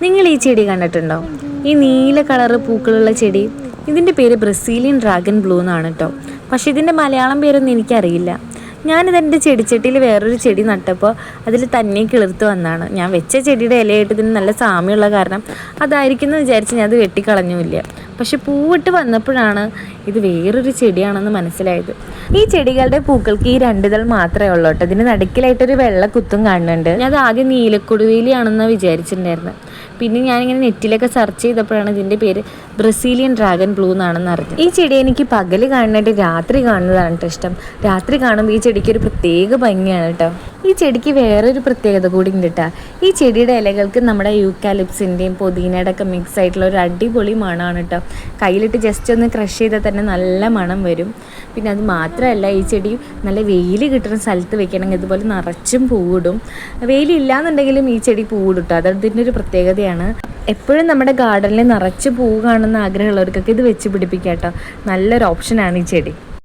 നിങ്ങൾ ഈ ചെടി കണ്ടിട്ടുണ്ടോ? ഈ നീല കളറ് പൂക്കളുള്ള ചെടി. ഇതിൻ്റെ പേര് ബ്രസീലിയൻ ഡ്രാഗൺ ബ്ലൂ എന്നാണ് കേട്ടോ. പക്ഷേ ഇതിൻ്റെ മലയാളം പേരൊന്നും എനിക്കറിയില്ല. ഞാനിതെൻ്റെ ചെടിച്ചട്ടിയിൽ വേറൊരു ചെടി നട്ടപ്പോൾ അതിൽ തന്നെ കിളിർത്ത് വന്നതാണ്. ഞാൻ വെച്ച ചെടിയുടെ ഇലയായിട്ട് ഇതിന് നല്ല സാമ്യമുള്ള കാരണം അതായിരിക്കും എന്ന് വിചാരിച്ച് ഞാൻ അത് വെട്ടിക്കളഞ്ഞുമില്ല. പക്ഷെ പൂവിട്ട് വന്നപ്പോഴാണ് ഇത് വേറൊരു ചെടിയാണെന്ന് മനസ്സിലായത്. ഈ ചെടികളുടെ പൂക്കൾക്ക് ഈ 2 ഇതൾ മാത്രമേ ഉള്ളൂ കേട്ടോ. ഇതിന് നടുക്കിലായിട്ടൊരു വെള്ള കുത്തും കാണുന്നുണ്ട്. ഞാൻ അത് ആദ്യം നീലക്കൊടുവേലിയാണെന്ന് വിചാരിച്ചിട്ടുണ്ടായിരുന്നു. പിന്നെ ഞാനിങ്ങനെ നെറ്റിലൊക്കെ സെർച്ച് ചെയ്തപ്പോഴാണ് ഇതിൻ്റെ പേര് ബ്രസീലിയൻ ഡ്രാഗൺ ബ്ലൂ എന്നാണെന്ന് അറിഞ്ഞത്. ഈ ചെടി എനിക്ക് പകൽ കാണുന്നതായിട്ട് രാത്രി കാണുന്നതാണ് കേട്ടോ ഇഷ്ടം. രാത്രി കാണുമ്പോൾ ഈ ചെടിക്ക് ഒരു പ്രത്യേക ഭംഗിയാണ് കേട്ടോ. ഈ ചെടിക്ക് വേറൊരു പ്രത്യേകത കൂടി ഉണ്ട് കേട്ടോ. ഈ ചെടിയുടെ ഇലകൾക്ക് നമ്മുടെ യൂക്കാലിപ്സിൻ്റെയും പുതിനയുടെ ഒക്കെ മിക്സ് ആയിട്ടുള്ള ഒരു അടിപൊളി മണമാണ് കേട്ടോ. കയ്യിലിട്ട് ജസ്റ്റ് ഒന്ന് ക്രഷ് ചെയ്താൽ തന്നെ നല്ല മണം വരും. പിന്നെ അത് മാത്രമല്ല, ഈ ചെടി നല്ല വെയിൽ കിട്ടുന്ന സ്ഥലത്ത് വെക്കണമെങ്കിൽ ഇതുപോലെ നിറച്ചും പൂവിടും. വെയിലില്ലാന്നുണ്ടെങ്കിലും ഈ ചെടി പൂവിടും കേട്ടോ. അതിൻ്റെ ഒരു പ്രത്യേകതയാണ്. എപ്പോഴും നമ്മുടെ ഗാർഡനിൽ നിറച്ച് പൂവ് കാണുന്ന ആഗ്രഹമുള്ളവർക്കൊക്കെ ഇത് വെച്ച് പിടിപ്പിക്കാം കേട്ടോ. നല്ലൊരു ഓപ്ഷനാണ് ഈ ചെടി.